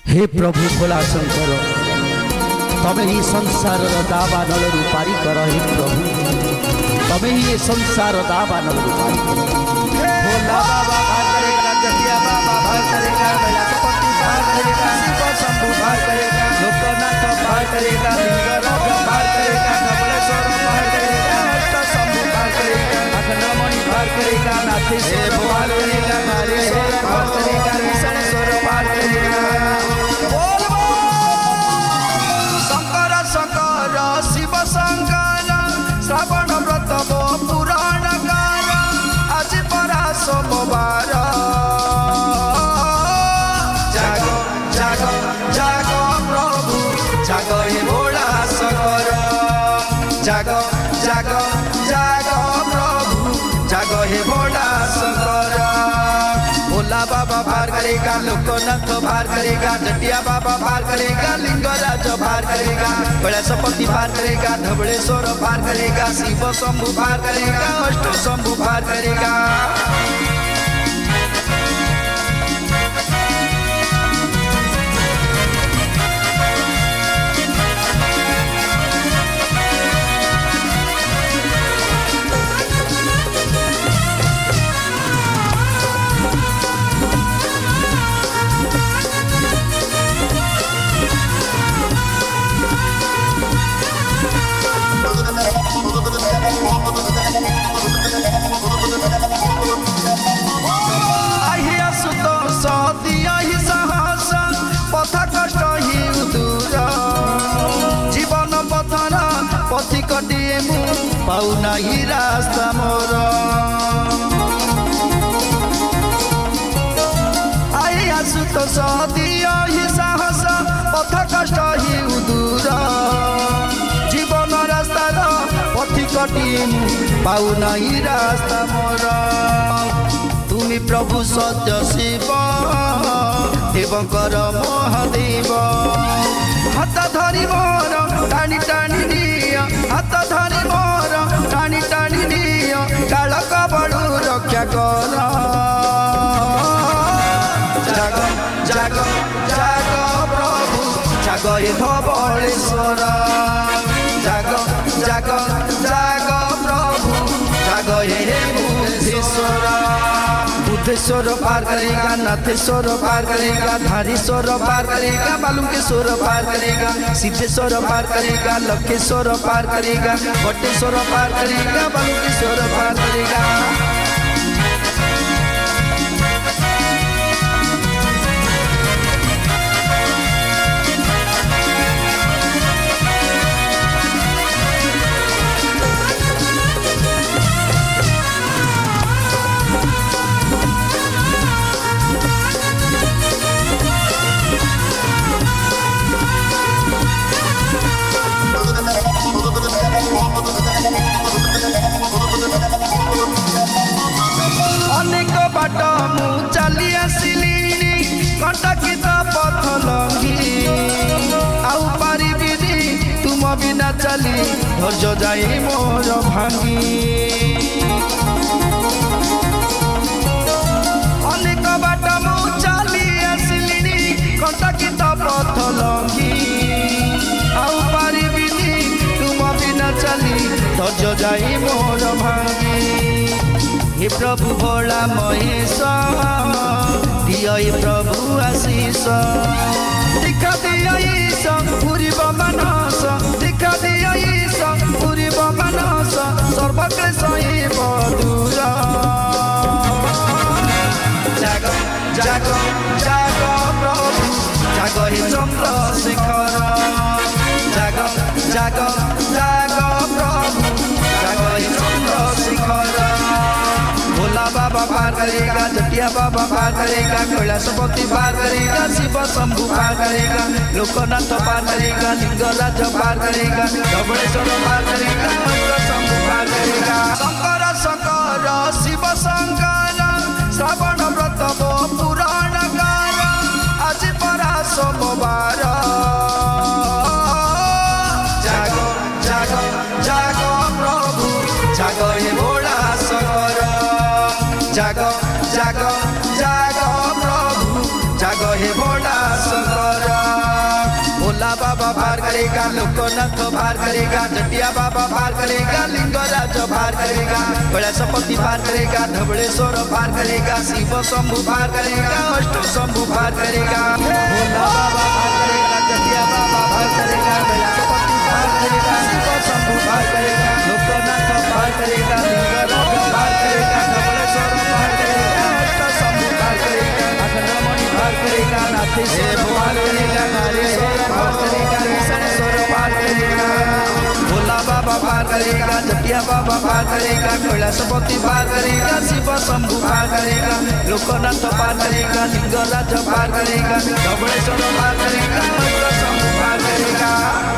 हे प्रभु भोला शंकर तमें ही संसार दावानल पारी कर। हे प्रभु तमें ही ये संसार दावानल पारी कर। भोला बाबा भार करेगा, जटिया बाबा भार करेगा, कैलाशपति भार करेगा, शिव शंभु भार करेगा, लोकनाथ भार करेगा, लिंगराज भार करेगा, धवलेश्वर भार करेगा, अष्ट शंभु भार करेगा, अखंडमणि भार करेगा, नाथेश्वर भार करेगा, नारेश्वर भार करेगा, ईशानेश्वर भार करेगा। शिव शंकर श्रावण व्रत पुराण गार आज परा सोमवार। जाग जाग जाग प्रभु जाग हे भोला शंकर। जाग जाग जाग प्रभु जाग हे भोला शंकर। भोला बाबा भार करेगा, लोकनाथ भार करेगा, जटिया बाबा भार करेगा, लिंगराज भार करेगा, कैलाशपति भार करेगा, धवलेश्वर भार करेगा, शिव शंभु भार करेगा, अष्ट शंभु भार करेगा। पथिकटिए मु पाउना ही रास्ता मोर। आई आसु तो सदिया ही साहस पथ कष्ट ही दूर। जीवन रास्ता पथिकटिए मु पाउना ही रास्ता मोर। तुमी प्रभु सत्य शिव देवकर महादेव। हाथ धरी मोर टाणी टाणी दिया, हाथ धरी मोर टाणी टाणी दिया, काल कबड़ू रक्षा कर। जाग जाग जाग प्रभु जाग हे धवलेश्वर। जाग जाग जाग प्रभु जाग हे बुद्धेश्वर। बुद्धेश्वर पार करेगा, नाथेश्वर पार करेगा, धारेश्वर पार करेगा, बालुकेश्वर पार करेगा, सिद्धेश्वर पार करेगा, लखेश्वर पार करेगा, वटेश्वर पार करेगा, बालुकेश्वर पार करेगा। अनेक बाट मु चली आसिली कंटाकित पथ लंघी। आउ पारिबिनी तुम बिना चली धैर्य जाई मोर भांगी। अनेक बाट मु चली आसिली कंटाकित पथ लंघी। आउ पारिबिनी तुम बिना चली धैर्य जाई मोर भांगी। हे प्रभु भोला महेश दिय हे प्रभु आशीष। दीक्षा दिय ईश पूर्व मानस, दीक्षा दिय ईश पूर्व मानस, सर्वक्लेश दूर। जाग जाग जाग प्रभु जाग हे चंद्रशेखर। जाग जाग जाग प्रभु जाग हे चंद्रशेखर। भोला बाबा पार करेगा, जटिया बाबा पार करेगा, कैलाशपति पार करेगा, शिव शंभु पार करेगा, लोकनाथ पार करेगा, लिंगराज पार करेगा, धवलेश्वर पार करेगा, अष्ट शंभु पार करेगा। शंकर शंकर शिव शंकर श्रावण व्रत पुराण गार आज परा सोमवार। जाग जाग जाग प्रभु जाग हे भोला शंकर। जाग जाग जाग प्रभु जाग हे भोला शंकर। बाबा पार करेगा, लोकनाथ पार करेगा, जटिया बाबा पार करेगा, लिंगराज पार करेगा, कैलाशपति पार करेगा, धवळेश्वर पार करेगा, शिव शंभु पार करेगा, अष्ट शंभु पार करेगा, भोला बाबा पार करेगा, जटिया बाबा पार करेगा, कैलाशपति पार करेगा, शिव शंभु पार करेगा, लोकनाथ पार करेगा, लिंगराज पार करेगा, धवळेश्वर पार करेगा, अष्ट शंभु पार करेगा, अखंडमणि पार करेगा, नाथेश्वर पार करेगा, नारेश्वर पार करेगा, ईशानेश्वर पार करेगा, भोला बाबा पार करेगा, जटिया बाबा पार करेगा, कैलाशपति पार करेगा, शिव शंभु पार करेगा, लोकनाथ पार करेगा, लिंगराज पार करेगा, धवळेश्वर पार करेगा, अष्ट शंभु पार करेगा।